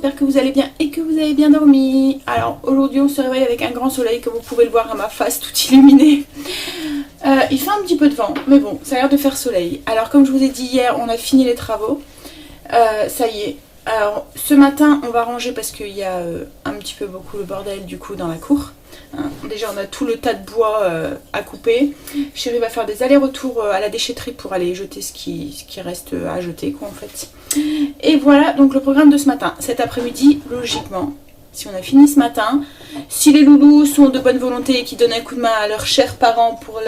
j'espère que vous allez bien et que vous avez bien dormi. Alors aujourd'hui on se réveille avec un grand soleil, comme vous pouvez le voir à ma face toute illuminée. Il fait un petit peu de vent, mais bon, ça a l'air de faire soleil. Alors comme je vous ai dit hier, on a fini les travaux. Ça y est. Alors ce matin on va ranger parce qu'il y a un petit peu beaucoup le bordel du coup dans la cour. Hein, déjà on a tout le tas de bois à couper. Chérie va faire des allers-retours à la déchetterie pour aller jeter ce qui reste à jeter quoi en fait. Et voilà donc le programme de ce matin. Cet après-midi, logiquement, si on a fini ce matin, si les loulous sont de bonne volonté et qui donnent un coup de main à leurs chers parents pour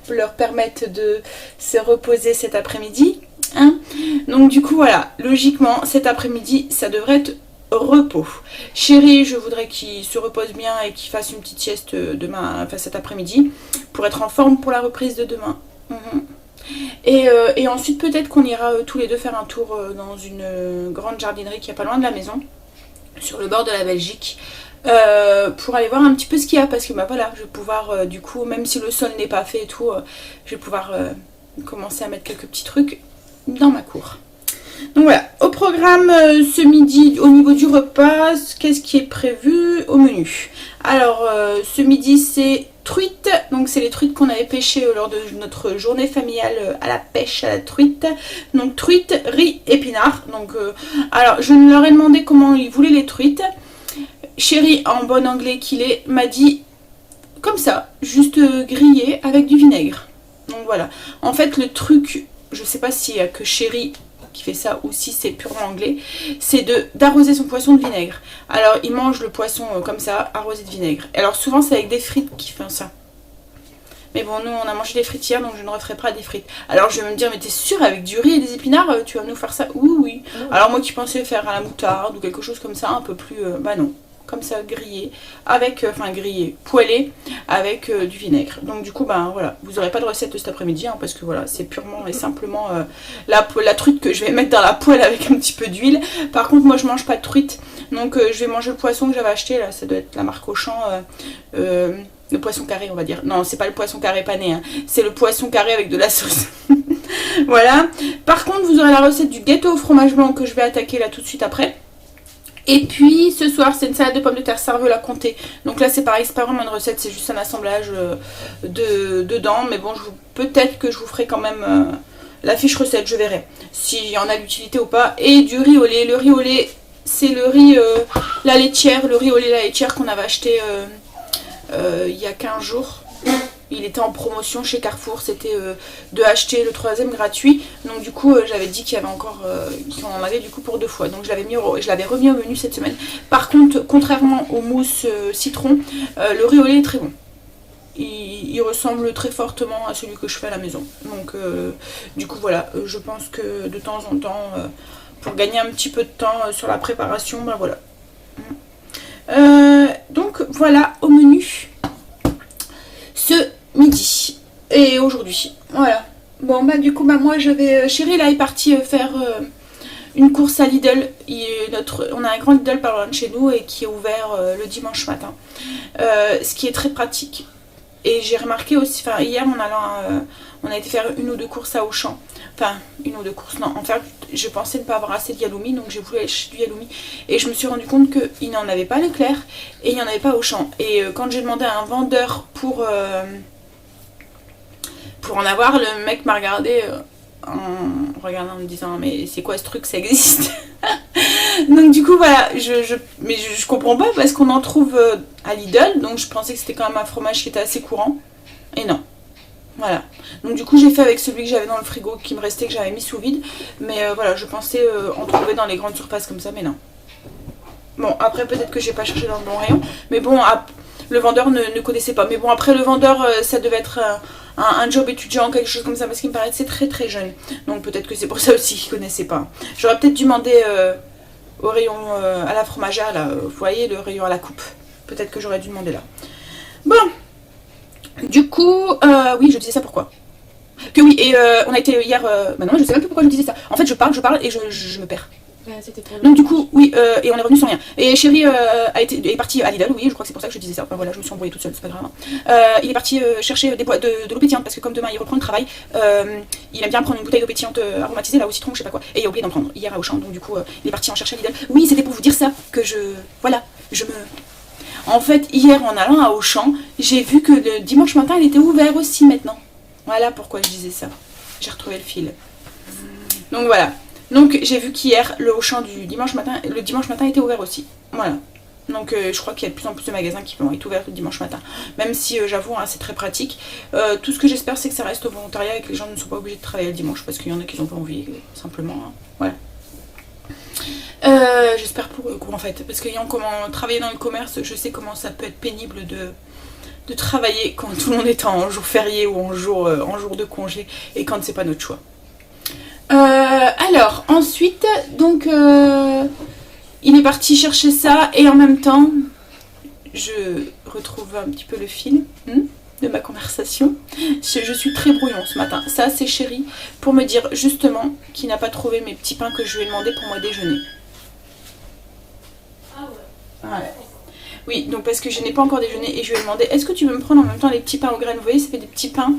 leur permettre de se reposer cet après-midi, hein, donc du coup voilà, logiquement cet après-midi ça devrait être repos. Chérie, je voudrais qu'il se repose bien et qu'il fasse une petite sieste demain, enfin cet après-midi, pour être en forme pour la reprise de demain. Et ensuite peut-être qu'on ira tous les deux faire un tour dans une grande jardinerie qui est pas loin de la maison, sur le bord de la Belgique, pour aller voir un petit peu ce qu'il y a, parce que bah voilà, je vais pouvoir du coup, même si le sol n'est pas fait et tout, je vais pouvoir commencer à mettre quelques petits trucs dans ma cour. Donc voilà, au programme ce midi, au niveau du repas, qu'est-ce qui est prévu au menu? Alors ce midi c'est truite, donc c'est les truites qu'on avait pêchées lors de notre journée familiale à la pêche à la truite. Donc truite, riz, épinards. Donc alors je leur ai demandé comment ils voulaient les truites. Chérie, en bon anglais qu'il est, m'a dit comme ça, juste grillé avec du vinaigre. Donc voilà, en fait le truc, je sais pas s'il y a que Chérie qui fait ça ou si c'est purement anglais, c'est d'arroser son poisson de vinaigre. Alors il mange le poisson comme ça, arrosé de vinaigre. Alors souvent c'est avec des frites qu'il fait ça. Mais bon, nous on a mangé des frites hier, donc je ne referai pas des frites. Alors je vais me dire, mais t'es sûre, avec du riz et des épinards, tu vas nous faire ça? Oui, oui. Alors moi qui pensais faire à la moutarde ou quelque chose comme ça, un peu plus... bah non. Comme ça, grillé, avec, enfin grillé, poêlé, avec du vinaigre. Donc du coup, ben voilà, vous n'aurez pas de recette cet après-midi, hein, parce que voilà, c'est purement et simplement la truite que je vais mettre dans la poêle avec un petit peu d'huile. Par contre, moi je mange pas de truite, donc je vais manger le poisson que j'avais acheté, là, ça doit être la marque Auchan, le poisson carré on va dire. Non, c'est pas le poisson carré pané, hein, c'est le poisson carré avec de la sauce. Voilà. Par contre, vous aurez la recette du gâteau au fromage blanc que je vais attaquer là tout de suite après. Et puis ce soir c'est une salade de pommes de terre cerveaux à comté. Donc là c'est pareil, c'est pas vraiment une recette, c'est juste un assemblage dedans. Mais bon, peut-être que je vous ferai quand même la fiche recette, je verrai s'il y en a l'utilité ou pas. Et du riz au lait. Le riz au lait, c'est le riz la laitière, le riz au lait la laitière qu'on avait acheté il y a 15 jours. Il était en promotion chez Carrefour, c'était de acheter le 3e gratuit. Donc du coup j'avais dit qu'il y avait encore, qu'on en avait du coup pour 2 fois. Donc je l'avais remis au menu cette semaine. Par contre, contrairement au mousse citron, le riz au lait est très bon. Il ressemble très fortement à celui que je fais à la maison. Donc du coup voilà, je pense que de temps en temps, pour gagner un petit peu de temps sur la préparation, ben voilà. Donc voilà au menu ce midi et aujourd'hui, voilà. Bon bah du coup bah moi je vais, Chérie là est partie faire une course à Lidl. On a un grand Lidl par loin de chez nous et qui est ouvert le dimanche matin, ce qui est très pratique. Et j'ai remarqué aussi, enfin hier on a été faire une ou deux courses à Auchan. Enfin, une ou deux courses, non. En fait, je pensais ne pas avoir assez de Yaloumi, donc j'ai voulu acheter du Yaloumi. Et je me suis rendu compte qu'il n'en avait pas à Leclerc et il n'y en avait pas à Auchan. Et quand j'ai demandé à un vendeur pour en avoir, le mec m'a regardé en regardant, en me disant mais c'est quoi ce truc, ça existe? Donc du coup voilà, mais je comprends pas parce qu'on en trouve à Lidl, donc je pensais que c'était quand même un fromage qui était assez courant. Et non. Voilà, donc du coup j'ai fait avec celui que j'avais dans le frigo qui me restait, que j'avais mis sous vide. Mais voilà, je pensais en trouver dans les grandes surfaces comme ça, mais non. Bon, après peut-être que j'ai pas cherché dans le bon rayon. Mais bon, le vendeur ne connaissait pas. Mais bon, après le vendeur, ça devait être un job étudiant, quelque chose comme ça, parce qu'il me paraissait très très jeune. Donc peut-être que c'est pour ça aussi qu'il connaissait pas. J'aurais peut-être dû demander au rayon à la fromagère, là, vous voyez, le rayon à la coupe. Peut-être que j'aurais dû demander là. Bon. Du coup, oui, je disais ça pourquoi? Que oui, et on a été hier... bah non, je sais même plus pourquoi je disais ça. En fait, je parle et je me perds. c'était pour Donc du coup, oui, et on est revenu sans rien. Et chérie est parti à Lidl, oui, je crois que c'est pour ça que je disais ça. Enfin, voilà, je me suis embrouillée toute seule, c'est pas grave. Il est parti chercher de l'eau pétillante parce que comme demain il reprend le travail, il aime bien prendre une bouteille d'eau pétillante aromatisée là au citron, je sais pas quoi. Et il a oublié d'en prendre hier à Auchan, donc du coup il est parti en chercher à Lidl. Oui, c'était pour vous dire ça que voilà, En fait, hier en allant à Auchan, j'ai vu que le dimanche matin il était ouvert aussi maintenant. Voilà pourquoi je disais ça. J'ai retrouvé le fil. Donc voilà. Donc j'ai vu qu'hier le Auchan du dimanche matin, le dimanche matin était ouvert aussi. Voilà. Donc je crois qu'il y a de plus en plus de magasins qui vont être ouverts le dimanche matin. Même si j'avoue, hein, c'est très pratique. Tout ce que j'espère, c'est que ça reste au volontariat et que les gens ne sont pas obligés de travailler le dimanche parce qu'il y en a qui n'ont pas envie, simplement. Hein. Voilà. J'espère pour eux, en fait. Parce qu'ayant comment travailler dans le commerce, je sais comment ça peut être pénible de travailler quand tout le monde est en jour férié ou en jour de congé et quand c'est pas notre choix. Alors, ensuite, donc, il est parti chercher ça et en même temps, je retrouve un petit peu le fil de ma conversation. Je suis très brouillon ce matin. Ça, c'est chéri pour me dire justement qu'il n'a pas trouvé mes petits pains que je lui ai demandé pour moi déjeuner. Ah ouais. Ouais. Oui, donc parce que je n'ai pas encore déjeuné et je lui ai demandé est-ce que tu veux me prendre en même temps les petits pains aux graines. Vous voyez, ça fait des petits pains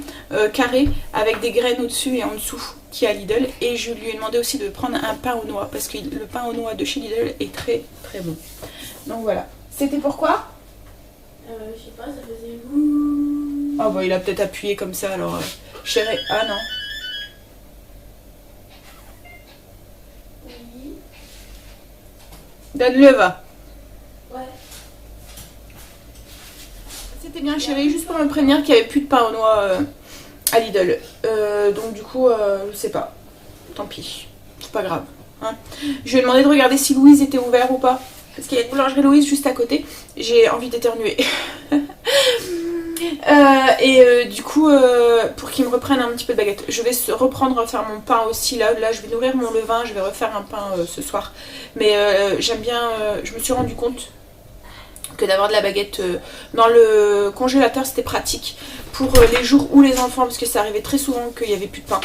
carrés avec des graines au-dessus et en dessous qui est à Lidl. Et je lui ai demandé aussi de prendre un pain aux noix parce que le pain aux noix de chez Lidl est très très bon. Donc voilà. C'était pourquoi Je sais pas, ça faisait ouh. Ah bah il a peut-être appuyé comme ça alors. Chérie. Ah non. Oui. Donne-le, va. Ouais. C'était bien chérie, juste pour me prévenir qu'il n'y avait plus de pain aux noix à Lidl. Donc du coup, je sais pas. Tant pis. C'est pas grave. Hein. Je lui ai demandé de regarder si Louise était ouvert ou pas. Parce qu'il y a une boulangerie Louise juste à côté. J'ai envie d'éternuer. Du coup, pour qu'il me reprenne un petit peu de baguette. Je vais reprendre faire mon pain aussi. Là, je vais nourrir mon levain. Je vais refaire un pain ce soir. Mais j'aime bien... je me suis rendu compte que d'avoir de la baguette dans le congélateur, c'était pratique pour les jours où les enfants, parce que ça arrivait très souvent qu'il n'y avait plus de pain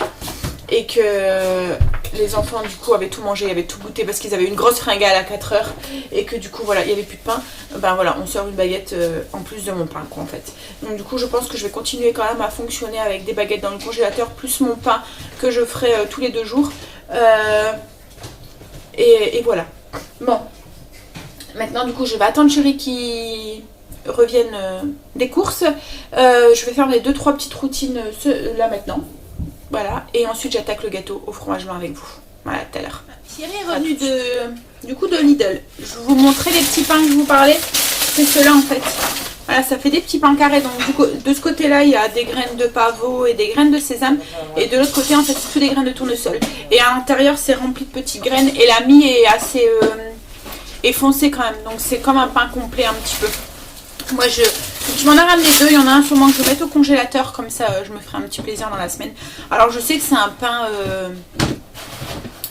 et que les enfants du coup avaient tout mangé, avaient tout goûté parce qu'ils avaient une grosse fringale à 4 heures et que du coup voilà, il n'y avait plus de pain. Ben voilà, on sort une baguette en plus de mon pain quoi en fait. Donc du coup je pense que je vais continuer quand même à fonctionner avec des baguettes dans le congélateur plus mon pain que je ferai tous les 2 jours. Et voilà. Bon. Maintenant, du coup, je vais attendre chérie qui revienne des courses. Je vais faire mes 2-3 petites routines là maintenant. Voilà. Et ensuite, j'attaque le gâteau au fromage blanc avec vous. Voilà, tout à l'heure. Chérie est revenue du coup de Lidl. Je vais vous montrer les petits pains que je vous parlais. C'est ceux-là en fait. Voilà, ça fait des petits pains carrés. Donc du coup, de ce côté-là, il y a des graines de pavot et des graines de sésame. Et de l'autre côté, en fait, c'est des graines de tournesol. Et à l'intérieur, c'est rempli de petites graines. Et la mie est assez... et foncé quand même, donc c'est comme un pain complet un petit peu. Moi je m'en ai ramené 2, il y en a un sûrement que je vais mettre au congélateur, comme ça je me ferai un petit plaisir dans la semaine. Alors je sais que c'est un pain,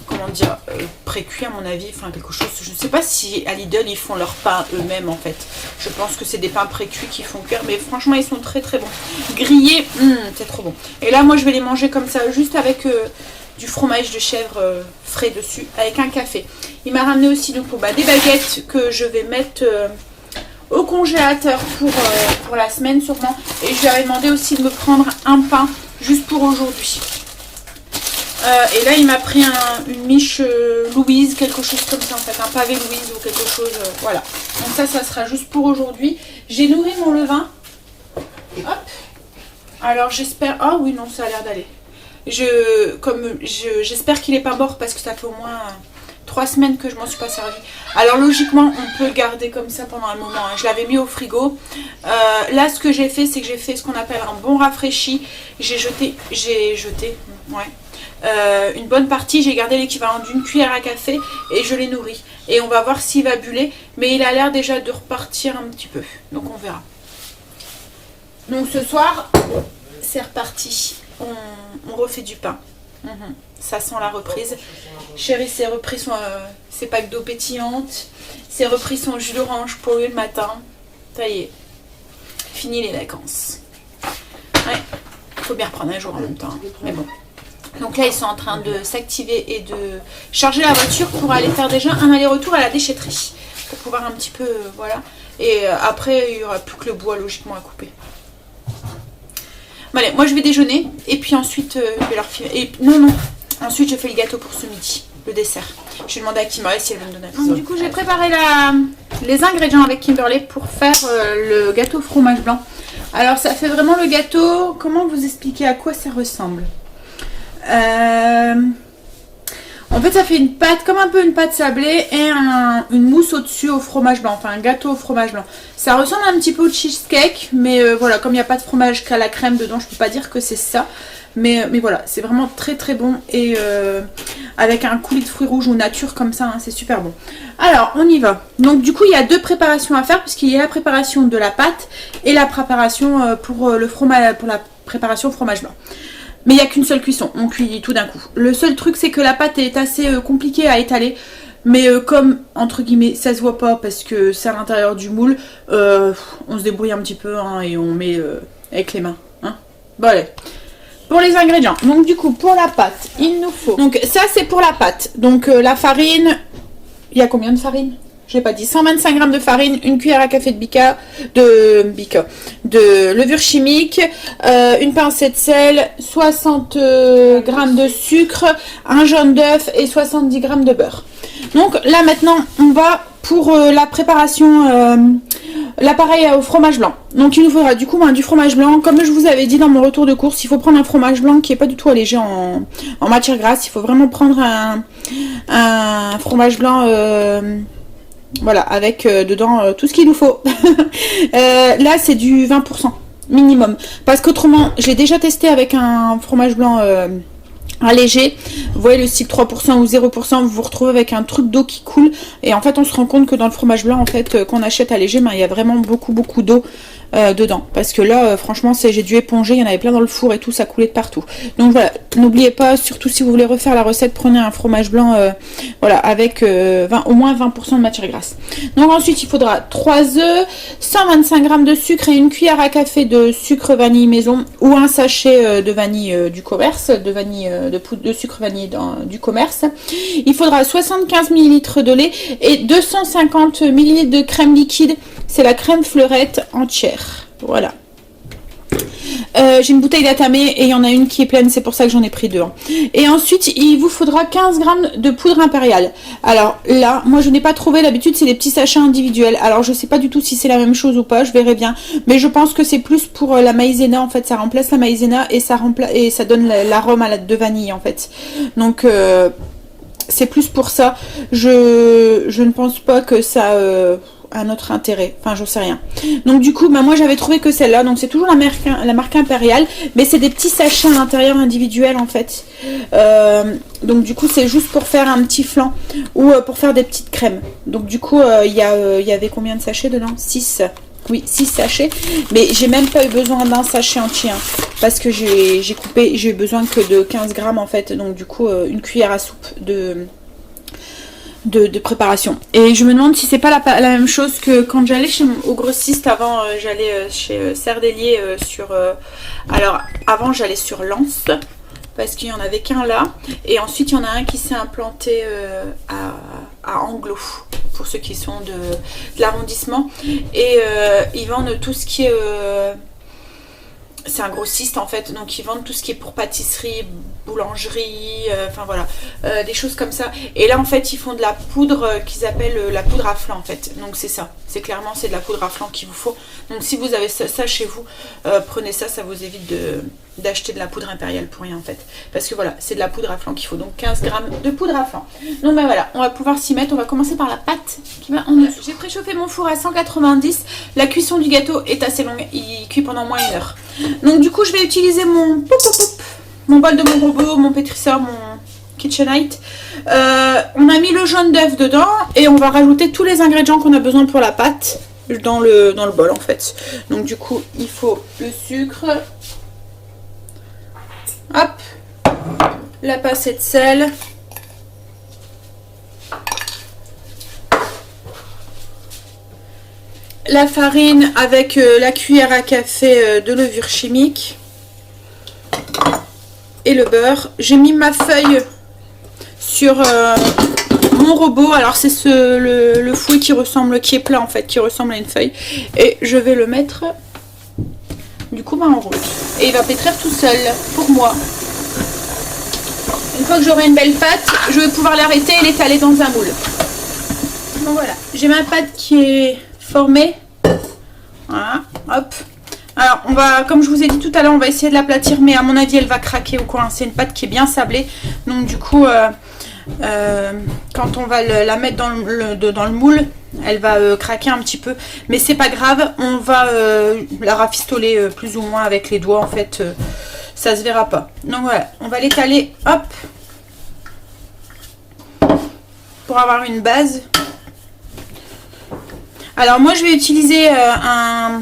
comment dire, pré-cuit à mon avis, enfin quelque chose, je ne sais pas si à Lidl ils font leur pain eux-mêmes en fait. Je pense que c'est des pains pré-cuits qui font cuire, mais franchement ils sont très très bons. Grillés, c'est trop bon. Et là moi je vais les manger comme ça, juste avec... du fromage de chèvre frais dessus avec un café. Il m'a ramené aussi donc, des baguettes que je vais mettre au congélateur pour la semaine sûrement. Et je lui avais demandé aussi de me prendre un pain juste pour aujourd'hui. Et là il m'a pris une miche Louise, quelque chose comme ça en fait, un pavé Louise ou quelque chose, voilà. Donc ça sera juste pour aujourd'hui. J'ai nourri mon levain. Hop. Alors j'espère... Ah oui non, ça a l'air d'aller. J'espère qu'il n'est pas mort parce que ça fait au moins 3 semaines que je m'en suis pas servi. Alors logiquement on peut le garder comme ça pendant un moment, hein. Je l'avais mis au frigo. Là ce que j'ai fait, c'est que j'ai fait ce qu'on appelle un bon rafraîchi. J'ai jeté une bonne partie, j'ai gardé l'équivalent d'une cuillère à café et je l'ai nourri. Et on va voir s'il va buller, mais il a l'air déjà de repartir un petit peu, donc on verra. Donc ce soir c'est reparti. On refait du pain. Ça sent la reprise. Chérie s'est repris ses packs d'eau pétillante. S'est repris son jus d'orange pour lui le matin. Ça y est. Fini les vacances. Ouais. Faut bien reprendre un jour en même temps. Mais bon. Donc là, ils sont en train de s'activer et de charger la voiture pour aller faire déjà un aller-retour à la déchetterie. Pour pouvoir un petit peu, voilà. Et après, il n'y aura plus que le bois logiquement à couper. Bon, allez, moi je vais déjeuner. Et puis ensuite, je vais leur filer. Non. Ensuite, je fais le gâteau pour ce midi. Le dessert. Je vais demander à Kimberley si elle veut me donner. Donc, du coup, j'ai préparé les ingrédients avec Kimberley pour faire le gâteau fromage blanc. Alors, ça fait vraiment le gâteau. Comment vous expliquer à quoi ça ressemble? En fait, ça fait une pâte, comme un peu une pâte sablée et une mousse au-dessus au fromage blanc. Enfin, un gâteau au fromage blanc. Ça ressemble un petit peu au cheesecake, mais voilà, comme il n'y a pas de fromage qu'à la crème dedans, je peux pas dire que c'est ça. Mais voilà, c'est vraiment très très bon et avec un coulis de fruits rouges ou nature comme ça, hein, c'est super bon. Alors, on y va. Donc du coup, il y a deux préparations à faire puisqu'il y a la préparation de la pâte et la préparation pour le fromage, pour la préparation fromage blanc. Mais il n'y a qu'une seule cuisson, on cuit tout d'un coup. Le seul truc, c'est que la pâte est assez compliquée à étaler. Mais comme, entre guillemets, ça se voit pas parce que c'est à l'intérieur du moule, on se débrouille un petit peu hein, et on met avec les mains. Hein. Bon allez. Pour les ingrédients, donc du coup, pour la pâte, il nous faut... Donc ça, c'est pour la pâte. Donc la farine, il y a combien de farine? Je n'ai pas dit. 125 g de farine, une cuillère à café de levure chimique, une pincée de sel, 60 g de sucre, un jaune d'œuf et 70 g de beurre. Donc là maintenant, on va pour la préparation, l'appareil au fromage blanc. Donc il nous faudra du coup du fromage blanc. Comme je vous avais dit dans mon retour de course, il faut prendre un fromage blanc qui n'est pas du tout allégé en matière grasse. Il faut vraiment prendre un fromage blanc... voilà, avec dedans tout ce qu'il nous faut. Là, c'est du 20% minimum. Parce qu'autrement, j'ai déjà testé avec un fromage blanc allégé. Vous voyez le style 3% ou 0%, vous vous retrouvez avec un truc d'eau qui coule. Et en fait, on se rend compte que dans le fromage blanc, en fait, qu'on achète allégé, il y a vraiment beaucoup d'eau dedans. Parce que là, franchement, j'ai dû éponger. Il y en avait plein dans le four et tout, ça coulait de partout. Donc voilà, n'oubliez pas, surtout si vous voulez refaire la recette, prenez un fromage blanc voilà, avec au moins 20% de matière grasse. Donc ensuite, il faudra 3 œufs, 125 g de sucre et une cuillère à café de sucre vanille maison ou un sachet de vanille du commerce, de poudre de sucre vanille du commerce. Il faudra 75 ml de lait et 250 ml de crème liquide. C'est la crème fleurette entière. Voilà. J'ai une bouteille d'atamé et il y en a une qui est pleine, c'est pour ça que j'en ai pris deux. Hein. Et ensuite, il vous faudra 15 g de poudre impériale. Alors là, moi je n'ai pas trouvé, d'habitude c'est des petits sachets individuels. Alors je sais pas du tout si c'est la même chose ou pas, je verrai bien. Mais je pense que c'est plus pour la maïzena, en fait, ça remplace la maïzena et ça donne l'arôme de vanille en fait. Donc c'est plus pour ça. Je ne pense pas que ça... un autre intérêt, enfin j'en sais rien. Donc du coup moi j'avais trouvé que celle-là, donc c'est toujours la marque impériale, mais c'est des petits sachets à l'intérieur individuels en fait. Donc du coup c'est juste pour faire un petit flan ou pour faire des petites crèmes. Donc du coup il y avait combien de sachets dedans? 6. Oui, 6 sachets, mais j'ai même pas eu besoin d'un sachet entier hein, parce que j'ai eu besoin que de 15 grammes en fait. Donc du coup une cuillère à soupe de préparation. Et je me demande si c'est pas la même chose que quand j'allais au grossiste. Avant j'allais chez Cerdelier alors avant j'allais sur Lens parce qu'il y en avait qu'un là et ensuite il y en a un qui s'est implanté à Anglo pour ceux qui sont de l'arrondissement et ils vendent tout ce qui est c'est un grossiste en fait, donc ils vendent tout ce qui est pour pâtisserie, boulangerie, enfin voilà, des choses comme ça. Et là en fait ils font de la poudre qu'ils appellent la poudre à flan en fait. Donc c'est ça, c'est clairement c'est de la poudre à flan qu'il vous faut. Donc si vous avez ça chez vous, prenez ça, ça vous évite d'acheter de la poudre impériale pour rien en fait. Parce que voilà, c'est de la poudre à flan qu'il faut, donc 15 grammes de poudre à flan. Donc ben voilà, on va pouvoir s'y mettre, on va commencer par la pâte qui va en dessous. J'ai préchauffé mon four à 190, la cuisson du gâteau est assez longue, il cuit pendant moins 1 heure. Donc du coup je vais utiliser mon bol de mon robot, mon pétrisseur, mon KitchenAid. On a mis le jaune d'œuf dedans et on va rajouter tous les ingrédients qu'on a besoin pour la pâte dans le bol en fait. Donc du coup il faut le sucre, hop, la pincée de sel, la farine avec la cuillère à café de levure chimique. et le beurre. J'ai mis ma feuille sur mon robot. Alors c'est le fouet qui est plat en fait, qui ressemble à une feuille. Et je vais le mettre du coup en route. Et il va pétrir tout seul pour moi. Une fois que j'aurai une belle pâte, je vais pouvoir l'arrêter et l'étaler dans un moule. Donc voilà, j'ai ma pâte qui est formée. Voilà, hop. Alors on va, comme je vous ai dit tout à l'heure, on va essayer de l'aplatir, mais à mon avis elle va craquer ou quoi. C'est une pâte qui est bien sablée. Donc du coup, quand on va la mettre dans le moule, elle va craquer un petit peu. Mais c'est pas grave, on va la rafistoler plus ou moins avec les doigts en fait. Ça se verra pas. Donc voilà, on va l'étaler, hop, pour avoir une base. Alors moi je vais utiliser un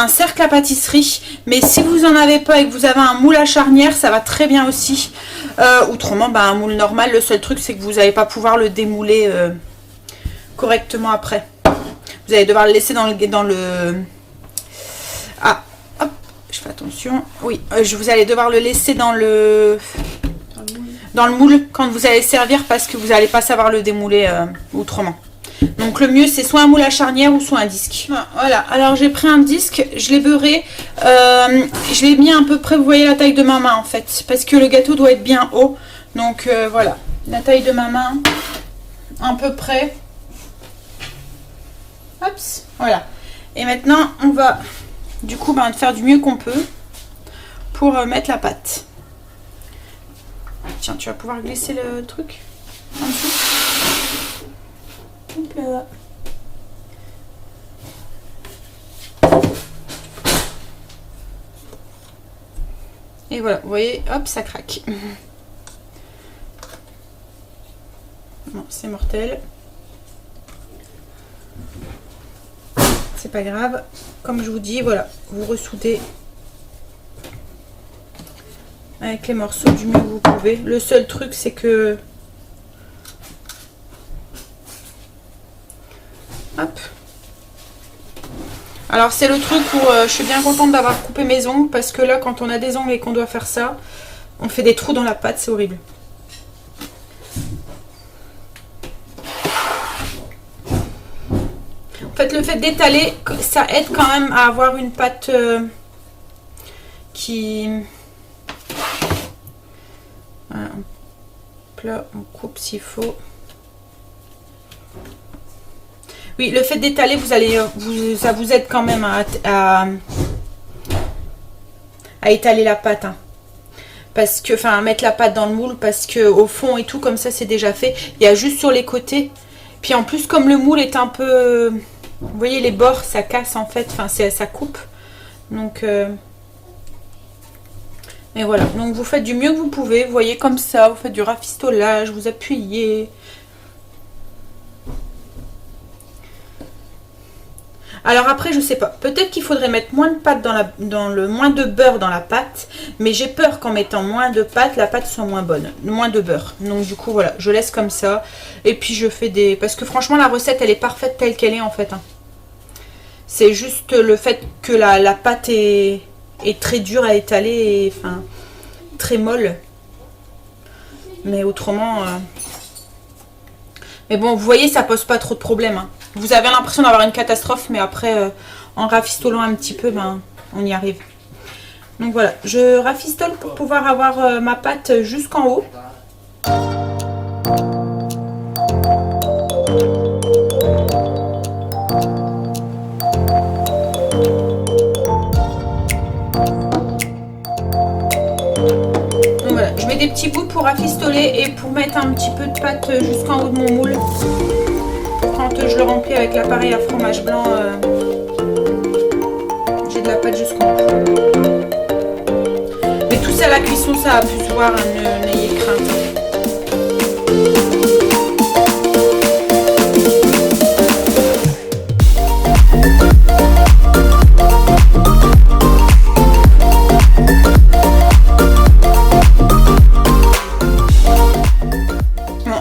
cercle à pâtisserie, mais si vous en avez pas et que vous avez un moule à charnière, ça va très bien aussi. Autrement, un moule normal, le seul truc c'est que vous n'allez pas pouvoir le démouler correctement après. Vous allez devoir le laisser dans le... Ah, hop, je fais attention. Oui, vous allez devoir le laisser dans le moule quand vous allez servir, parce que vous n'allez pas savoir le démouler autrement. Donc le mieux c'est soit un moule à charnière ou soit un disque. Voilà, alors j'ai pris un disque, je l'ai beurré, je l'ai mis à peu près, vous voyez la taille de ma main en fait, parce que le gâteau doit être bien haut. Donc voilà, la taille de ma main, à peu près. Hop, voilà. Et maintenant on va du coup faire du mieux qu'on peut pour mettre la pâte. Tiens, tu vas pouvoir glisser le truc en dessous. Hop là. Et voilà, vous voyez, hop, ça craque. Bon, c'est mortel. C'est pas grave. Comme je vous dis, voilà, vous ressoudez avec les morceaux du mieux que vous pouvez. Le seul truc, c'est que... Hop. Alors c'est le truc où je suis bien contente d'avoir coupé mes ongles, parce que là quand on a des ongles et qu'on doit faire ça, on fait des trous dans la pâte, c'est horrible. En fait le fait d'étaler, ça aide quand même à avoir une pâte qui... Voilà, là on coupe s'il faut. Oui, le fait d'étaler, ça vous aide quand même à étaler la pâte. Hein. Parce que, à mettre la pâte dans le moule, parce que au fond et tout, comme ça, c'est déjà fait. Il y a juste sur les côtés. Puis en plus, comme le moule est un peu... Vous voyez, les bords, ça casse en fait. Ça coupe. Donc... Et voilà. Donc vous faites du mieux que vous pouvez. Vous voyez, comme ça, vous faites du rafistolage, vous appuyez... Alors après, je sais pas, peut-être qu'il faudrait mettre moins de pâte moins de beurre dans la pâte, mais j'ai peur qu'en mettant moins de pâte, la pâte soit moins bonne, moins de beurre. Donc du coup voilà, je laisse comme ça, et puis je fais des... Parce que franchement la recette elle est parfaite telle qu'elle est en fait. Hein. C'est juste le fait que la pâte est très dure à étaler, et très molle. Mais autrement... Mais bon, vous voyez, ça pose pas trop de problèmes. Hein. Vous avez l'impression d'avoir une catastrophe, mais après, en rafistolant un petit peu, on y arrive. Donc voilà, je rafistole pour pouvoir avoir ma pâte jusqu'en haut. Donc voilà, je mets des petits bouts pour rafistoler et pour mettre un petit peu de pâte jusqu'en haut de mon moule. Quand je le remplis avec l'appareil à fromage blanc, j'ai de la pâte jusqu'en haut. Mais tout ça, la cuisson, ça a pu se voir, n'ayez crainte.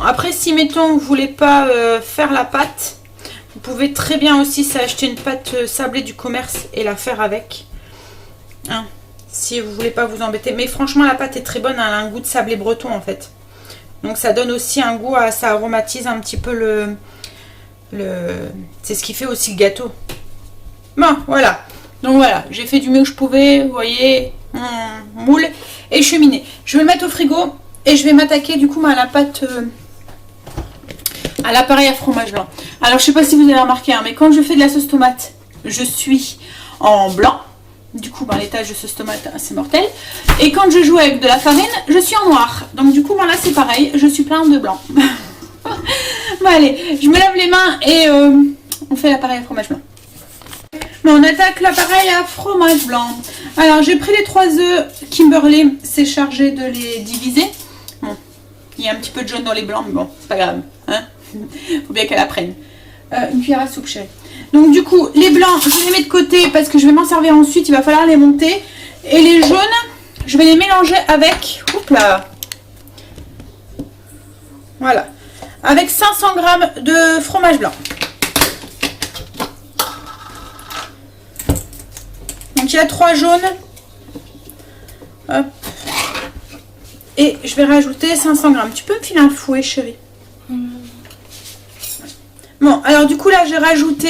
Après, si mettons vous voulez pas faire la pâte, vous pouvez très bien aussi acheter une pâte sablée du commerce et la faire avec. Hein. si vous voulez pas vous embêter. Mais franchement, la pâte est très bonne, elle a un goût de sablé breton en fait. Donc ça donne aussi un goût, ça aromatise un petit peu c'est ce qui fait aussi le gâteau. Bon, voilà. Donc voilà, j'ai fait du mieux que je pouvais, vous voyez, mon moule et cheminée. Je vais le mettre au frigo et je vais m'attaquer du coup à la pâte, à l'appareil à fromage blanc. Alors je sais pas si vous avez remarqué, hein, mais quand je fais de la sauce tomate, je suis en blanc. Du coup, l'étage de sauce tomate, c'est mortel. Et quand je joue avec de la farine, je suis en noir. Donc du coup, là c'est pareil, je suis plein de blanc. Bon allez, je me lave les mains et on fait l'appareil à fromage blanc. Bon, on attaque l'appareil à fromage blanc. Alors j'ai pris les 3 œufs Kimberley, c'est chargé de les diviser. Bon, il y a un petit peu de jaune dans les blancs, mais bon, c'est pas grave. Hein, faut bien qu'elle apprenne. Une cuillère à soupe chérie. Donc du coup, les blancs, je les mets de côté parce que je vais m'en servir ensuite, il va falloir les monter. Et les jaunes, je vais les mélanger avec... Oups là. Voilà. Avec 500 g de fromage blanc. Donc il y a 3 jaunes. Hop. Et je vais rajouter 500 g. Tu peux me filer un fouet, chérie? Bon, alors du coup là j'ai rajouté,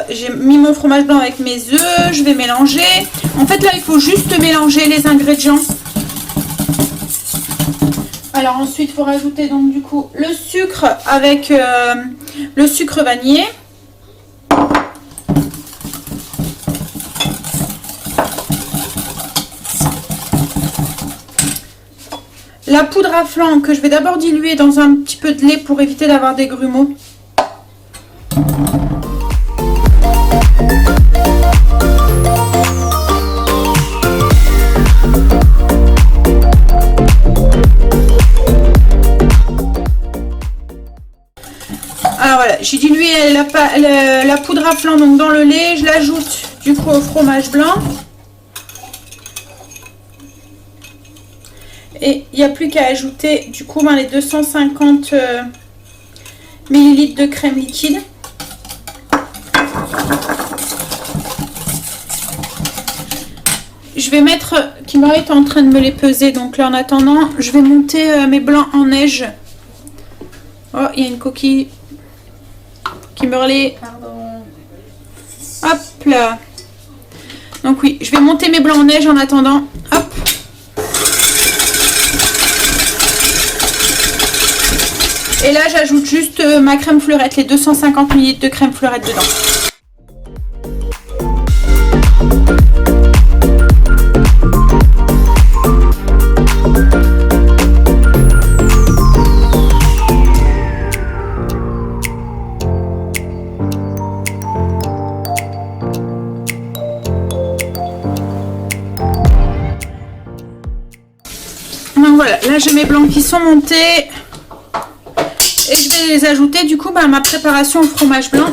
j'ai mis mon fromage blanc avec mes œufs, je vais mélanger. En fait là il faut juste mélanger les ingrédients. Alors ensuite il faut rajouter donc du coup le sucre avec le sucre vanillé. La poudre à flan que je vais d'abord diluer dans un petit peu de lait pour éviter d'avoir des grumeaux. Alors voilà, j'ai dilué la poudre à flan donc dans le lait, je l'ajoute du coup au fromage blanc. Et il n'y a plus qu'à ajouter du coup les 250 ml de crème liquide. Je vais mettre, Kimberley est en train de me les peser, donc là en attendant, je vais monter mes blancs en neige. Oh, il y a une coquille. Kimberley. Pardon. Hop là. Donc oui, je vais monter mes blancs en neige en attendant. Hop. Et là, j'ajoute juste ma crème fleurette, les 250 ml de crème fleurette dedans. Donc voilà, là j'ai mes blancs qui sont montés. Et je vais les ajouter du coup à ma préparation au fromage blanc.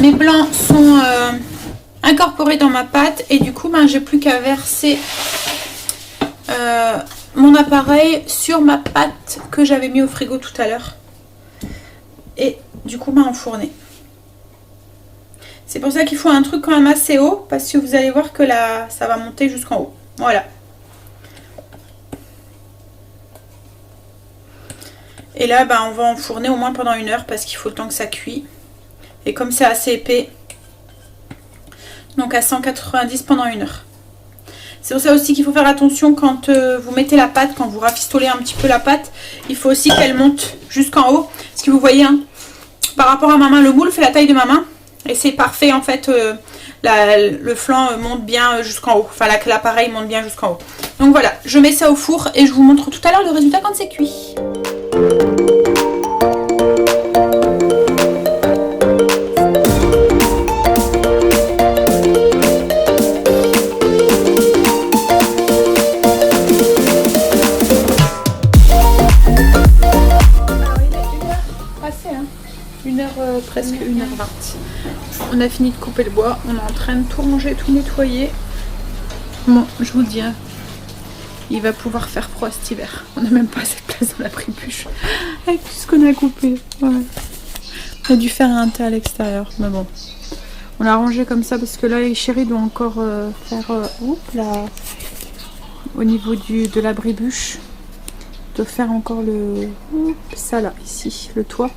Mes blancs sont incorporés dans ma pâte et du coup j'ai plus qu'à verser mon appareil sur ma pâte que j'avais mis au frigo tout à l'heure et du coup enfourner. C'est pour ça qu'il faut un truc quand même assez haut parce que vous allez voir que là ça va monter jusqu'en haut. Voilà. Et là on va enfourner au moins pendant 1 heure parce qu'il faut le temps que ça cuit. Et comme c'est assez épais, donc à 190 pendant 1 heure. C'est pour ça aussi qu'il faut faire attention quand vous mettez la pâte, quand vous rafistolez un petit peu la pâte, il faut aussi qu'elle monte jusqu'en haut. Parce que vous voyez, hein, par rapport à ma main, le moule fait la taille de ma main. Et c'est parfait en fait, le flanc monte bien jusqu'en haut. Enfin l'appareil monte bien jusqu'en haut. Donc voilà, je mets ça au four et je vous montre tout à l'heure le résultat quand c'est cuit. presque 1h20. On a fini de couper le bois, on est en train de tout ranger, tout nettoyer. Bon, je vous dis, hein, il va pouvoir faire froid cet hiver. On n'a même pas assez de place dans la prébûche avec tout ce qu'on a coupé. Ouais. On a dû faire un thé à l'extérieur, mais bon. On l'a rangé comme ça parce que là, Chéri doit encore faire là, au niveau de la prébûche. De faire encore ça là, ici, le toit.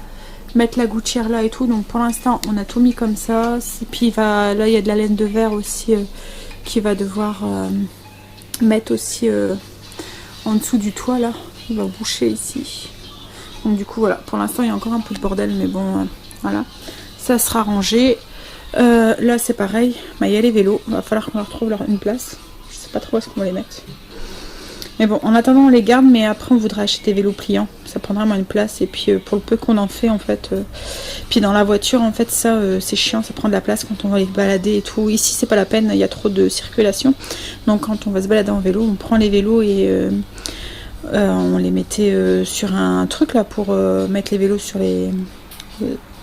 Mettre la gouttière là et tout. Donc pour l'instant, on a tout mis comme ça. Et puis là, il y a de la laine de verre aussi qui va devoir mettre aussi en dessous du toit là. Il va boucher ici. Donc du coup, voilà. Pour l'instant, il y a encore un peu de bordel, mais bon, voilà. Ça sera rangé. Là, c'est pareil. Bah, il y a les vélos. Il va falloir qu'on leur trouve une place. Je sais pas trop où est-ce qu'on va les mettre. Mais bon, en attendant, on les garde, mais après, on voudrait acheter des vélos pliants. Ça prendra moins une place. Et puis, pour le peu qu'on en fait, en fait. Puis, dans la voiture, en fait, ça, c'est chiant. Ça prend de la place quand on va les balader et tout. Ici, c'est pas la peine. Il y a trop de circulation. Donc, quand on va se balader en vélo, on prend les vélos et on les mettait sur un truc là pour mettre les vélos sur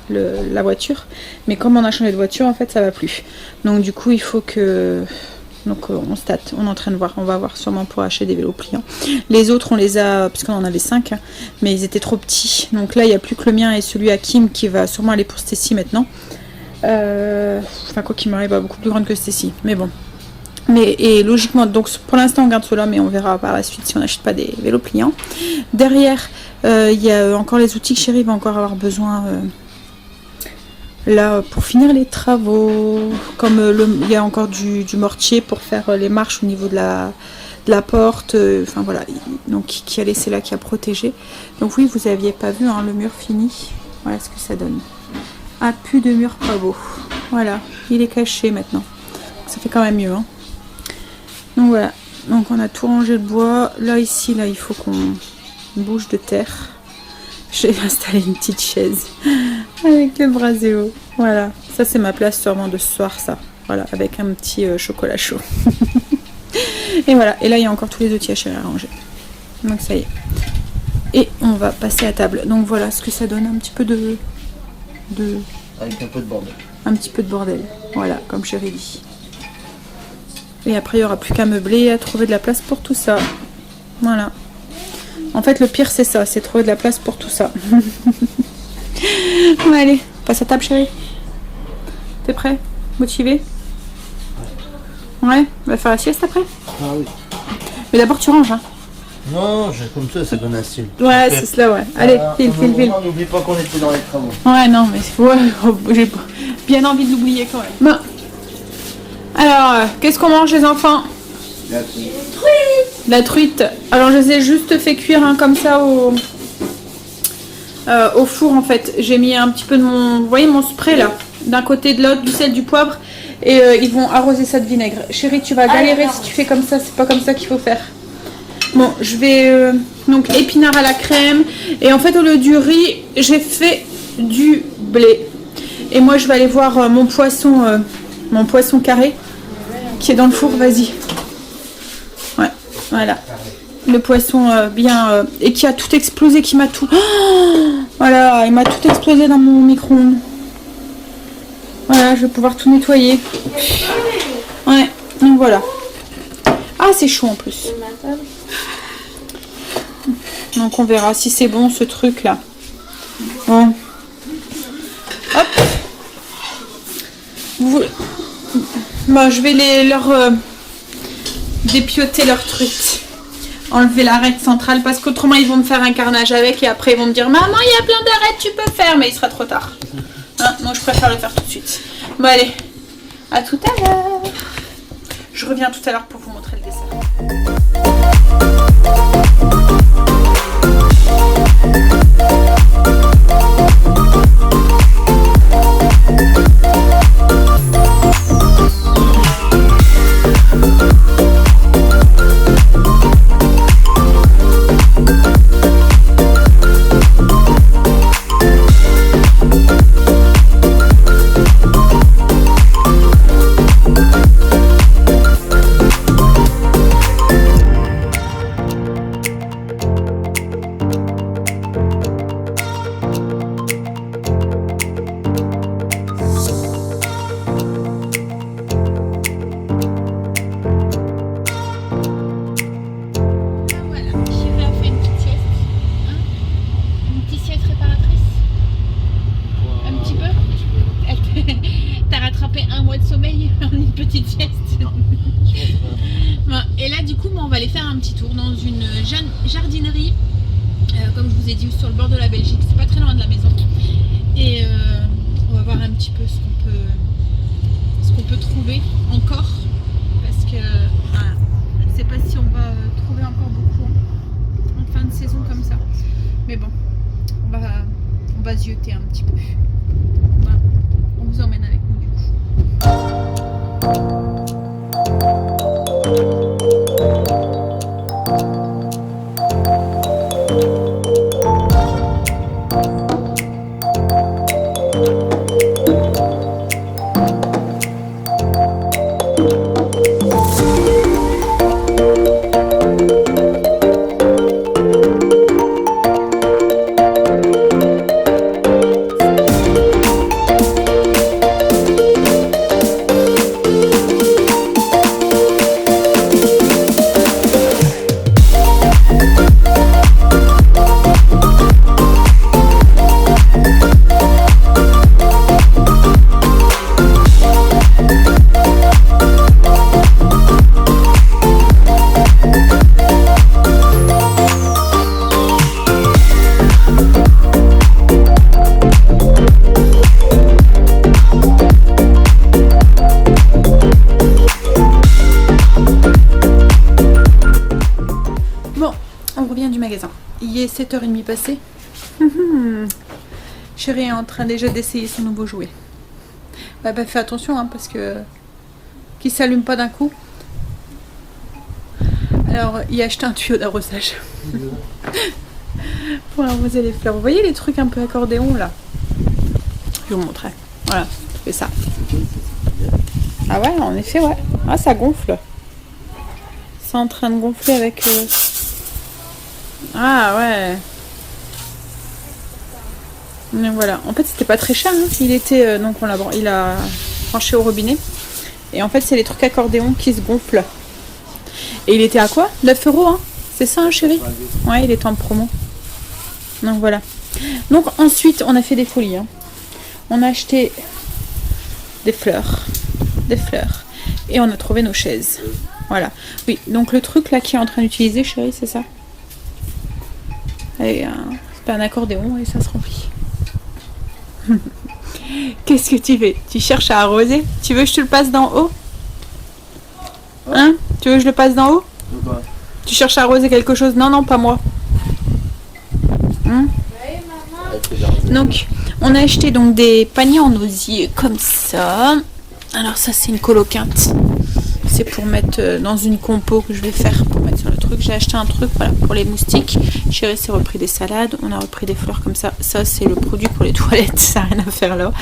la voiture. Mais comme on a changé de voiture, en fait, ça va plus. Donc, du coup, il faut que... Donc on se tâte, on est en train de voir, on va voir sûrement pour acheter des vélos pliants. Les autres on les a, parce qu'on en avait 5, hein, mais ils étaient trop petits. Donc là il n'y a plus que le mien et celui à Kim qui va sûrement aller pour Stacy maintenant. Enfin quoi qu'il m'arrive, pas beaucoup plus grande que Stacy, mais bon. Et logiquement, donc pour l'instant on garde cela, mais on verra par la suite si on n'achète pas des vélos pliants. Derrière, il y a encore les outils que Chéri va encore avoir besoin... Là, pour finir les travaux, comme il y a encore du mortier pour faire les marches au niveau de la porte, enfin voilà, donc qui a laissé là, qui a protégé. Donc oui, vous n'aviez pas vu hein, le mur fini. Voilà ce que ça donne. Un pu de mur pas beau. Voilà, il est caché maintenant. Ça fait quand même mieux. Hein. Donc voilà, donc on a tout rangé le bois. Là, ici, là, il faut qu'on bouge de terre. J'ai installé une petite chaise avec le braséo. Voilà, ça c'est ma place sûrement de ce soir, ça. Voilà, avec un petit chocolat chaud. Et voilà, et là il y a encore tous les outils à Chéri à ranger. Donc ça y est. Et on va passer à table. Donc voilà ce que ça donne, un petit peu de... Avec un peu de bordel. Un petit peu de bordel, voilà, comme Chéri dit. Et après il n'y aura plus qu'à meubler et à trouver de la place pour tout ça. Voilà. En fait, le pire, c'est ça, c'est trouver de la place pour tout ça. Bon, allez, passe à table, Chéri. T'es prêt? Motivé? Ouais, on va faire la sieste après? Ah oui. Mais d'abord, tu ranges, hein? Non, comme ça donne un style. Ouais, c'est cela, ouais. Allez, file. N'oublie pas qu'on était dans les travaux. Ouais, non, mais j'ai bien envie de l'oublier quand même. Bon. Alors, qu'est-ce qu'on mange, les enfants? La truite. La truite. Alors je les ai juste fait cuire hein, comme ça au four en fait. J'ai mis un petit peu de mon... Vous voyez mon spray là? D'un côté de l'autre, du sel, du poivre. Et ils vont arroser ça de vinaigre. Chéri, tu vas galérer si tu fais comme ça. C'est pas comme ça qu'il faut faire. Bon, je vais... donc épinards à la crème. Et en fait au lieu du riz, j'ai fait du blé. Et moi je vais aller voir mon poisson carré qui est dans le four. Vas-y. Ouais, voilà. Le poisson bien... et qui a tout explosé, qui m'a tout... Oh, voilà, il m'a tout explosé dans mon micro-ondes. Voilà, je vais pouvoir tout nettoyer. Ouais, donc voilà. Ah, c'est chaud en plus. Donc on verra si c'est bon ce truc là. Bon. Hop. Bon, je vais leur... dépioter leur truite, enlever l'arête centrale parce qu'autrement ils vont me faire un carnage avec et après ils vont me dire maman il y a plein d'arêtes, tu peux faire, mais il sera trop tard hein, donc je préfère le faire tout de suite. Bon allez, à tout à l'heure, je reviens tout à l'heure pour vous montrer le dessert. aller faire un petit tour dans une jardinerie, comme je vous ai dit, sur le bord de la Belgique, c'est pas très loin de la maison. Et on va voir un petit peu ce qu'on peut trouver encore, parce que je ne sais pas si on va trouver encore beaucoup en fin de saison comme ça. Mais bon, on va zioter un petit peu. Voilà. On vous emmène avec nous du coup. Il est 7h30 passé. Chérie est en train déjà d'essayer son nouveau jouet. Bah, fais attention hein, parce que qu'il s'allume pas d'un coup. Alors il a acheté un tuyau d'arrosage pour arroser les fleurs. Vous voyez les trucs un peu accordéon là? Je vous montrerai. Voilà, c'est ça. Ah ouais, en effet ouais. Ah ça gonfle. C'est en train de gonfler avec... Ah ouais. Donc voilà. En fait c'était pas très cher. Hein. Il était donc il a branché au robinet. Et en fait c'est les trucs accordéons qui se gonflent. Et il était à quoi? 9 €, hein. C'est ça hein, chérie? Ouais, il est en promo. Donc voilà. Donc ensuite on a fait des folies. Hein. On a acheté des fleurs. Et on a trouvé nos chaises. Voilà. Oui, donc le truc là qui est en train d'utiliser chérie, c'est ça. C'est pas un accordéon et ça se remplit. Qu'est-ce que tu fais? Tu cherches à arroser? Tu veux que je te le passe d'en haut? Hein? Tu veux que je le passe d'en haut? Tu cherches à arroser quelque chose? Non, non, pas moi. Donc, on a acheté donc des paniers en osier comme ça. Alors ça, c'est une coloquinte. C'est pour mettre dans une compo que je vais faire pour mettre sur le truc. J'ai acheté un truc voilà, pour les moustiques. Chérie s'est repris des salades. On a repris des fleurs comme ça. Ça, c'est le produit pour les toilettes. Ça n'a rien à faire là.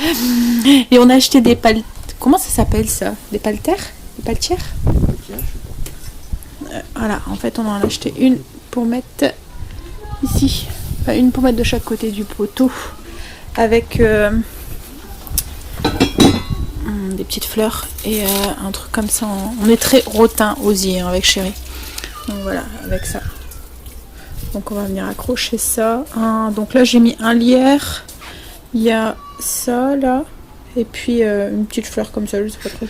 Et on a acheté des pal... Comment ça s'appelle ça? Des paltères? Des paltières? Voilà, en fait, on en a acheté une pour mettre ici. Enfin, une pour mettre de chaque côté du poteau. Avec... des petites fleurs et un truc comme ça. On est très rotin osier hein, avec chérie. Donc voilà, avec ça. Donc on va venir accrocher ça. Donc là j'ai mis un lierre. Il y a ça là. Et puis une petite fleur comme ça. Je sais pas trop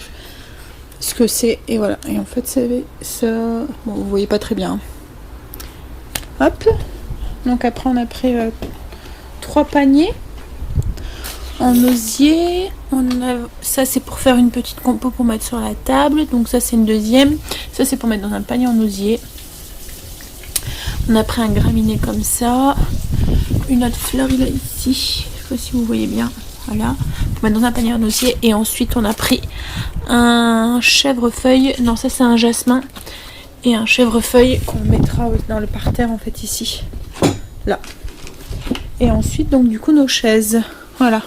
ce que c'est. Et voilà. Et en fait c'est ça. Bon vous voyez pas très bien. Hop. Donc après on a pris 3 paniers. En osier, ça c'est pour faire une petite compo pour mettre sur la table. Donc ça c'est une deuxième. Ça c'est pour mettre dans un panier en osier. On a pris un graminé comme ça. Une autre fleur il est ici. Je sais pas si vous voyez bien. Voilà. Pour mettre dans un panier en osier. Et ensuite on a pris un chèvrefeuille. Non ça c'est un jasmin. Et un chèvrefeuille qu'on mettra dans le parterre en fait ici. Là. Et ensuite donc du coup nos chaises. Voilà.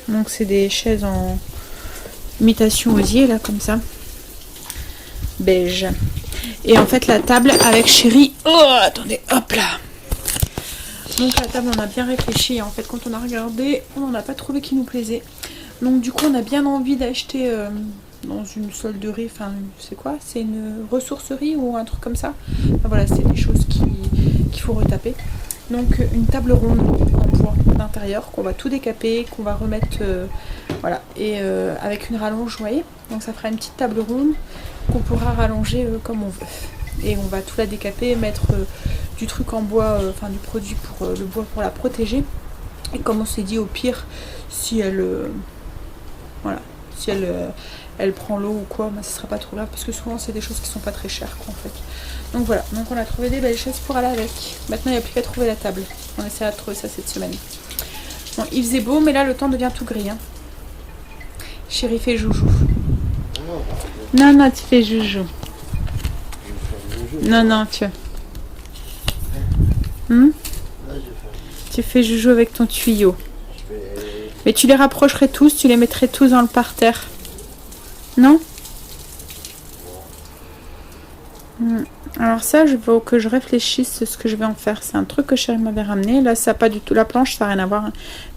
Donc c'est des chaises en imitation osier là comme ça. Beige. Et en fait la table avec chérie. Oh attendez, hop là. Donc la table on a bien réfléchi. En fait quand on a regardé, on n'a pas trouvé qui nous plaisait. Donc du coup on a bien envie d'acheter dans une solderie. Enfin c'est quoi? C'est une ressourcerie ou un truc comme ça. Enfin, voilà c'est des choses qu'il faut retaper. Donc une table ronde en bois d'intérieur qu'on va tout décaper, qu'on va remettre Voilà, et avec une rallonge, vous voyez. Donc ça fera une petite table ronde qu'on pourra rallonger comme on veut. Et on va tout la décaper, mettre du truc en bois, enfin du produit pour le bois pour la protéger. Et comme on s'est dit, au pire, si elle, voilà, si elle prend l'eau ou quoi, bah, ce sera pas trop grave parce que souvent c'est des choses qui sont pas très chères quoi, en fait. Donc voilà, donc on a trouvé des belles chaises pour aller avec. Maintenant il n'y a plus qu'à trouver la table. On essaiera de trouver ça cette semaine. Bon, il faisait beau, mais là le temps devient tout gris. Hein. Chérie fait joujou. Non, non, tu fais joujou. Non, non, tu... Tu fais joujou avec ton tuyau. Mais tu les rapprocherais tous, tu les mettrais tous dans le parterre. Non? Alors ça, il faut que je réfléchisse ce que je vais en faire. C'est un truc que chérie m'avait ramené. Là, ça n'a pas du tout la planche, ça n'a rien à voir.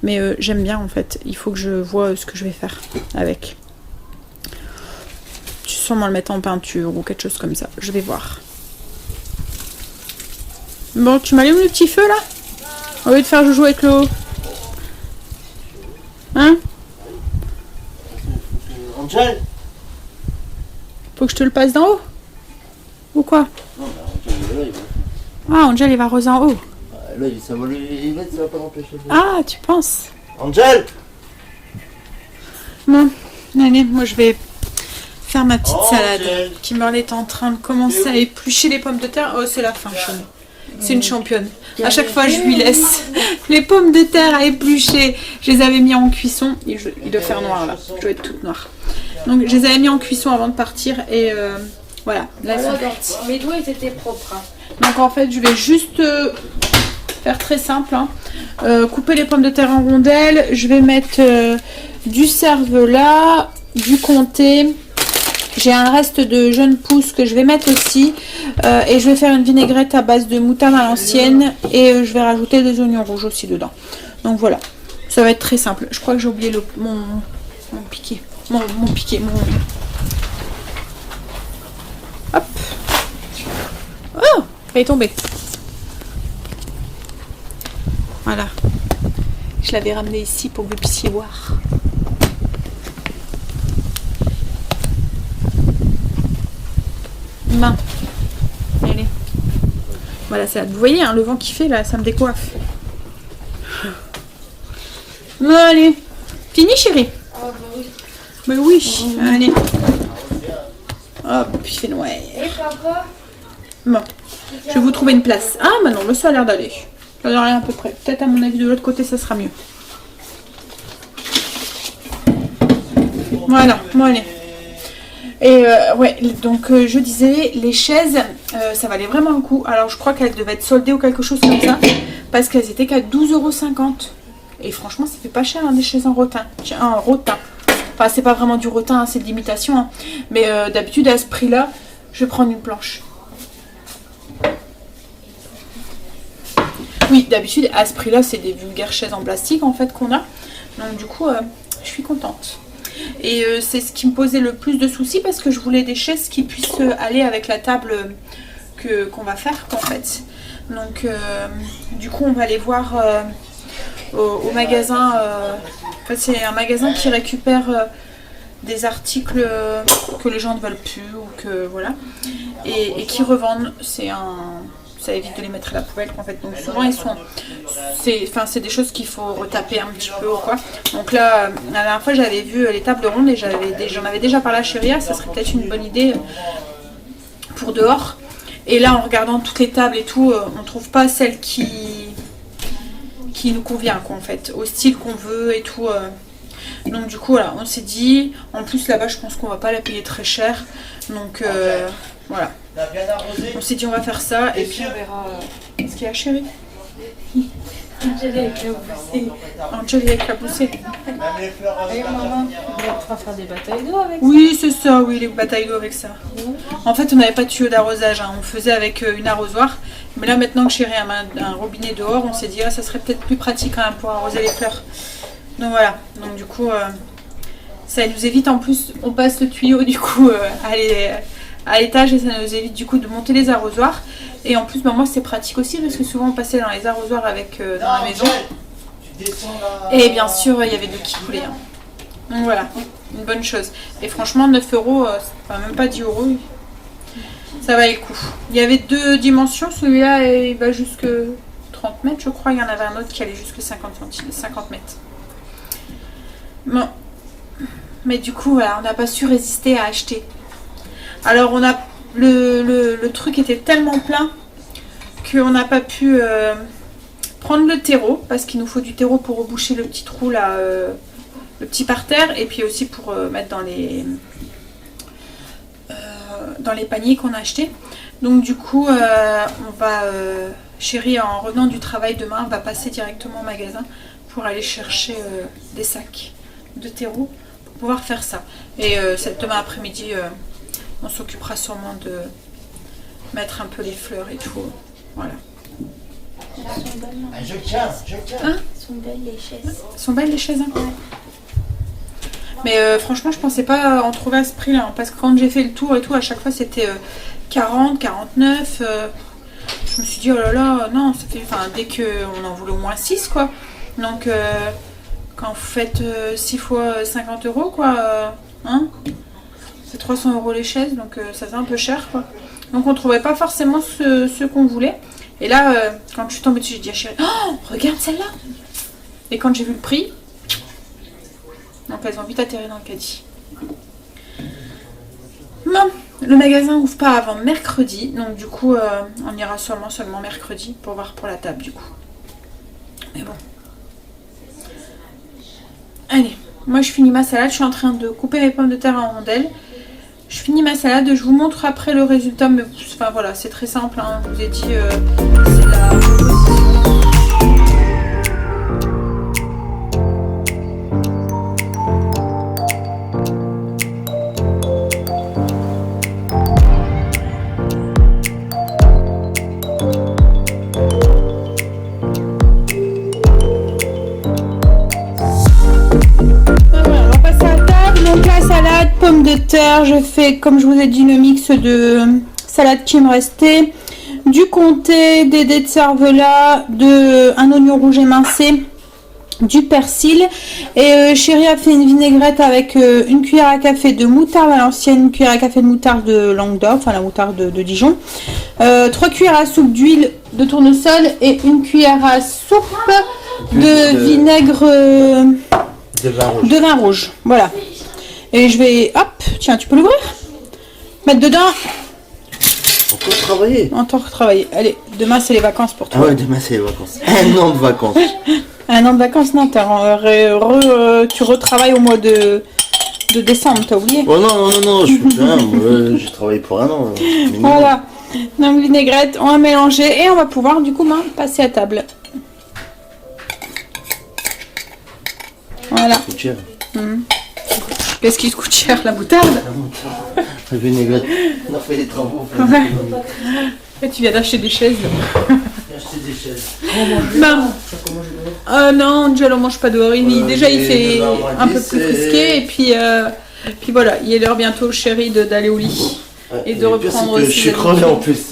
Mais j'aime bien en fait. Il faut que je vois ce que je vais faire avec. Tu vas sûrement le mettre en peinture ou quelque chose comme ça. Je vais voir. Bon, tu m'allumes le petit feu là? Au lieu de faire joujou avec l'eau. Hein? Angel? Faut que je te le passe d'en haut? Ou quoi? Non, mais Angel, là, il va. Ah, Angel, il va arroser en haut. Là, ça va lui mettre, ça va pas l'empêcher. Ah, tu penses? Angel! Bon, allez, moi je vais faire ma petite Angel. salade. Kimberly est en train de commencer à éplucher les pommes de terre. Oh, c'est la fin, chérie. C'est une championne. À chaque fois, je lui laisse les pommes de terre à éplucher. Je les avais mis en cuisson. Il doit faire noir là. Je dois être toute noire. Donc, je les avais mis en cuisson avant de partir. Et voilà. Là, ils sont partis. Mes doigts ils étaient propres. Hein. Donc, en fait, je vais juste faire très simple. Hein. Couper les pommes de terre en rondelles. Je vais mettre du cervelas, du comté. J'ai un reste de jeunes pousses que je vais mettre aussi. Et je vais faire une vinaigrette à base de moutarde à l'ancienne. Et je vais rajouter des oignons rouges aussi dedans. Donc voilà. Ça va être très simple. Je crois que j'ai oublié mon piquet. Mon piquet. Hop. Oh, elle est tombée. Voilà. Je l'avais ramené ici pour que vous puissiez voir. Main. Allez. Voilà, ça. Vous voyez, hein, le vent qui fait là, ça me décoiffe. Bon, allez. Fini, chérie? Ah bah oui. Mais oui. Allez. Hop, il fait noir. Et papa? Bon. Je vais vous trouver une place. Ah, bah non, ça a l'air d'aller. Ça a l'air d'aller à peu près. Peut-être à mon avis de l'autre côté, ça sera mieux. Voilà, bon allez. Et ouais, donc je disais, les chaises, ça valait vraiment le coup. Alors je crois qu'elles devaient être soldées ou quelque chose comme ça. Parce qu'elles étaient qu'à 12,50 €. Et franchement, ça fait pas cher hein, des chaises en rotin. En rotin. Enfin, c'est pas vraiment du rotin, hein, c'est de l'imitation. Hein. Mais d'habitude, à ce prix-là, je vais prendre une planche. Oui, d'habitude, à ce prix-là, c'est des vulgaires chaises en plastique en fait qu'on a. Donc du coup, je suis contente. Et c'est ce qui me posait le plus de soucis parce que je voulais des chaises qui puissent aller avec la table qu'on va faire en fait. Donc du coup on va aller voir au magasin. En fait c'est un magasin qui récupère des articles que les gens ne veulent plus ou que voilà. Et qui revendent. Ça évite de les mettre à la poubelle en fait. Donc souvent ils sont... C'est des choses qu'il faut retaper un petit peu ou quoi. Donc là, la dernière fois j'avais vu les tables rondes et j'en avais déjà parlé à Chéria. Ça serait peut-être une bonne idée pour dehors. Et là en regardant toutes les tables et tout, on trouve pas celle qui nous convient quoi en fait. Au style qu'on veut et tout. Donc du coup voilà, on s'est dit... En plus là-bas je pense qu'on va pas la payer très cher. Donc voilà. On s'est dit on va faire ça et puis on verra ce qu'il y a chérie. Angel avec la poussée. Angel avec la poussée. Et maman, on pourra faire des batailles d'eau avec ça. Oui c'est ça, oui les batailles d'eau avec ça. En fait on n'avait pas de tuyau d'arrosage, hein. On faisait avec une arrosoire. Mais là maintenant que chérie a un robinet dehors, on s'est dit ah, ça serait peut-être plus pratique quand même pour arroser les fleurs. Donc voilà, donc du coup ça nous évite en plus, on passe le tuyau du coup à l'étage et ça nous évite du coup de monter les arrosoirs. Et en plus, bah, moi c'est pratique aussi parce que souvent on passait dans les arrosoirs avec dans la maison. Et bien sûr, il y avait de l'eau qui coulait. Hein. Donc voilà, une bonne chose. Et franchement, 9 euros, enfin même pas 10 euros, ça valait le coup. Il y avait 2 dimensions, celui-là il va jusque 30 mètres, je crois. Il y en avait un autre qui allait jusque 50 mètres. Bon. Mais du coup, voilà, on n'a pas su résister à acheter. Alors, on a le truc était tellement plein qu'on n'a pas pu prendre le terreau, parce qu'il nous faut du terreau pour reboucher le petit trou là, le petit parterre, et puis aussi pour mettre dans les paniers qu'on a achetés. Donc du coup, on va, Chérie, en revenant du travail demain, va passer directement au magasin pour aller chercher des sacs de terreau pour pouvoir faire ça. Et demain après-midi, on s'occupera sûrement de mettre un peu les fleurs et tout. Voilà. Elles sont belles, non? Je tiens. Hein? Elles sont belles les chaises. Elles sont belles les chaises, hein? Mais franchement, je pensais pas en trouver à ce prix-là, hein, parce que quand j'ai fait le tour et tout, à chaque fois c'était 40, 49. Je me suis dit, oh là là, non, ça fait. Enfin, dès qu'on en voulait au moins 6, quoi. Donc, quand vous faites 6 fois 50 euros, quoi, hein, c'est 300 euros les chaises, donc ça fait un peu cher, quoi. Donc, on trouvait pas forcément ce qu'on voulait. Et là, quand je suis tombée dessus, j'ai dit à Chérie, oh, regarde celle-là! Et quand j'ai vu le prix, donc elles ont vite atterri dans le caddie. Bon, le magasin ouvre pas avant mercredi, donc du coup on ira seulement mercredi pour voir pour la table du coup. Mais bon. Allez, moi je finis ma salade, je suis en train de couper mes pommes de terre en rondelles. Je finis ma salade, je vous montre après le résultat, mais enfin voilà, c'est très simple, hein, je vous ai dit, c'est la... Pommes de terre, je fais comme je vous ai dit le mix de salade qui me restait, du comté, des dés de cervelas, un oignon rouge émincé, du persil, et Chérie a fait une vinaigrette avec une cuillère à café de moutarde à l'ancienne, une cuillère à café de moutarde de Languedoc, enfin la moutarde de Dijon, 3 cuillères à soupe d'huile de tournesol et une cuillère à soupe de vinaigre de vin rouge. Voilà. Et je vais, hop, tiens, tu peux l'ouvrir? Mettre dedans. Encore travailler? Encore travailler. Allez, demain c'est les vacances pour toi. Ah ouais, demain c'est les vacances. Un an de vacances. Un an de vacances, non, tu retravailles au mois de décembre, t'as oublié? Oh non, je suis plein. J'ai travaillé pour un an. Voilà. Donc vinaigrette, on va mélanger et on va pouvoir du coup passer à table. Voilà. C'est cher. Qu'est-ce qui te coûte cher, la moutarde? La vinaigrette. On a fait des travaux. Ouais. Et tu viens d'acheter des chaises. J'ai acheté des chaises. Non, Angel, on mange pas dehors. Déjà, il fait un peu plus frisqué. Et puis voilà, il est l'heure bientôt, Chérie, d'aller au lit. Ouais, et de reprendre aussi. Je suis crevé en plus.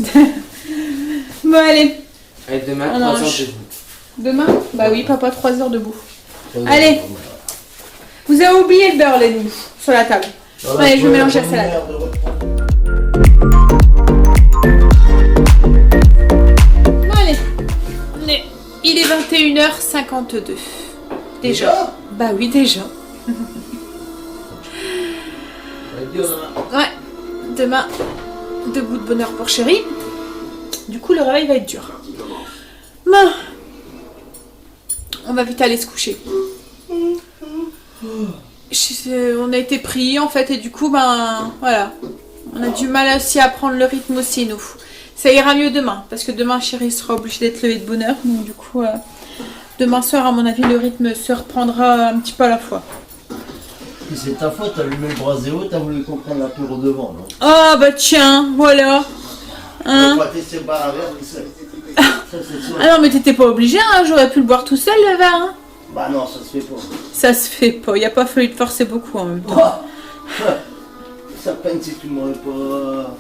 Bon, allez. Et demain, On 3 heures mange. debout. Demain? Bah oui, papa, 3 heures debout. Allez. Vous avez oublié le beurre, les nous, sur la table. Allez, je vais mélanger la salade. Bon, allez. Il est 21h52. Déjà? Bah oui, déjà. Ouais. Demain, debout de bonheur pour Chérie. Du coup, le réveil va être dur. Bon. On va vite aller se coucher. On a été pris en fait et du coup voilà, on a du mal aussi à prendre le rythme aussi nous. Ça ira mieux demain parce que demain Chérie sera obligée d'être levée de bonne heure, donc du coup demain soir à mon avis le rythme se reprendra un petit peu à la fois. C'est ta faute, t'as allumé le brasero, t'as voulu qu'on prenne l'apéro devant, non? Oh bah tiens, voilà. Hein? On va tester par un verre tout seul. Ah non mais t'étais pas obligé, hein, j'aurais pu le boire tout seul le verre. Hein. Bah non, ça se fait pas. Ça se fait pas, il a pas fallu te forcer beaucoup en même temps. Ça peine si tu m'aurais pas...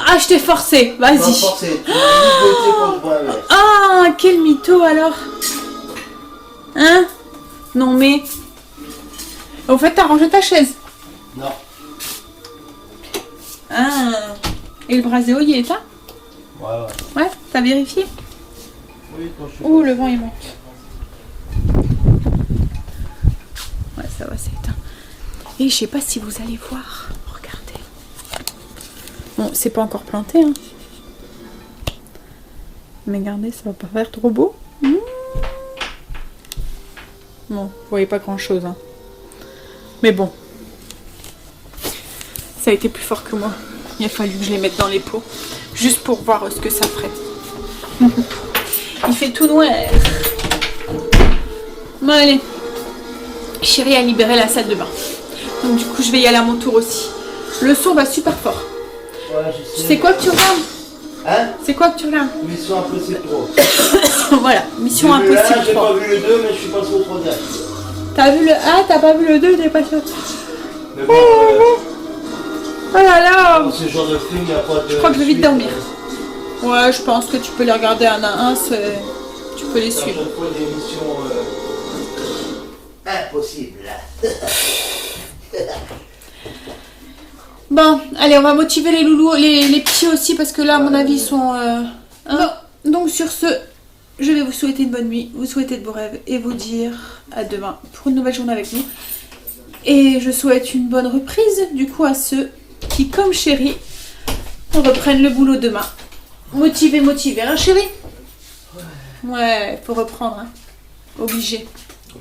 Ah, je t'ai forcé, vas-y. Pas forcé, tu m'as ligoté quand je bois un verre. Ah, quel mytho alors. Hein? Non mais... Au fait, t'as rangé ta chaise. Non. Ah. Et le braséo, il est éteint? Ouais. Ouais, t'as vérifié? Oui, quand je suis Ouh, le vent, il monte. Ouais, ça va, c'est éteint. Et je sais pas si vous allez voir. Regardez. Bon, c'est pas encore planté, hein. Mais regardez, ça va pas faire trop beau. Mmh. Bon, vous voyez pas grand chose, hein. Mais bon. Ça a été plus fort que moi. Il a fallu que je les mette dans les pots. Juste pour voir ce que ça ferait. Il fait tout noir. Bon, allez. Chérie a libéré la salle de bain. Donc du coup, je vais y aller à mon tour aussi. Le son va super fort. Ouais, je sais. C'est quoi que tu regardes? Hein? C'est quoi que tu regardes? Mission Impossible 3. Voilà, Mission J'ai vu le Impossible 1, j'ai 3. pas vu le 2, mais je suis passé au 3 direct. T'as vu le 1, t'as pas vu le 2, t'es pas sûr. Mais bon, Oh là là! dans ce genre de film, il n'y a pas de. Je crois que je vais vite suite, dormir. Ouais, je pense que tu peux les regarder un à un, tu peux les C'est à suivre. chaque fois des missions impossibles. Bon, allez, on va motiver les loulous, les petits aussi, parce que là, à mon avis, ils sont... hein. Bon, donc sur ce, je vais vous souhaiter une bonne nuit, vous souhaiter de beaux rêves et vous dire à demain pour une nouvelle journée avec nous. Et je souhaite une bonne reprise, du coup, à ceux qui, comme chérie, reprennent le boulot demain. Motivé, hein, chérie? Ouais, faut reprendre, hein. Obligé.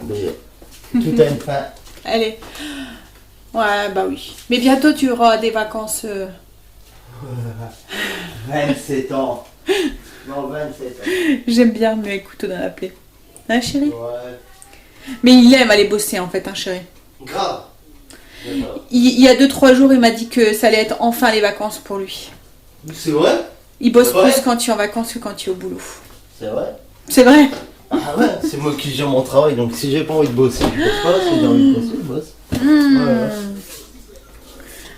Mais tout a une fin. Allez. Ouais, bah oui. Mais bientôt, tu auras des vacances... 27 ans. Non, 27 ans. J'aime bien me mettre le couteau dans la plaie. Hein, chérie? Ouais. Mais il aime aller bosser, en fait, hein, chérie. Grave. D'accord. Il y a 2-3 jours, il m'a dit que ça allait être enfin les vacances pour lui. C'est vrai? Il bosse C'est vrai? plus quand tu es en vacances que quand tu es au boulot. C'est vrai? C'est vrai? Ah ouais, c'est moi qui gère mon travail, donc si j'ai pas envie de bosser, je bosse pas. Si j'ai envie de bosser, je bosse. Ouais.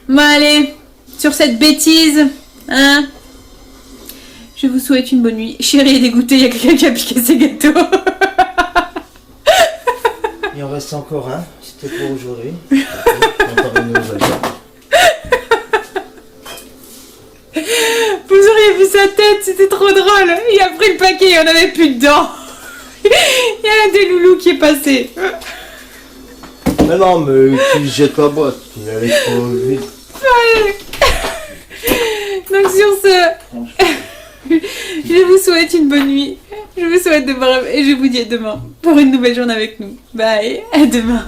Bon, allez, sur cette bêtise, hein, je vous souhaite une bonne nuit. Chérie est dégoûtée, il y a quelqu'un qui a piqué ses gâteaux. Il en reste encore un, c'était pour aujourd'hui. Encore une nouvelle. Vous auriez vu sa tête, c'était trop drôle. Il a pris le paquet, il n'y en avait plus dedans. Il y a un des loulous qui est passé. Mais non, mais tu jettes la boîte, il allait trop vite. Donc sur ce, je vous souhaite une bonne nuit. Je vous souhaite de bonnes rêves et je vous dis à demain pour une nouvelle journée avec nous. Bye, à demain.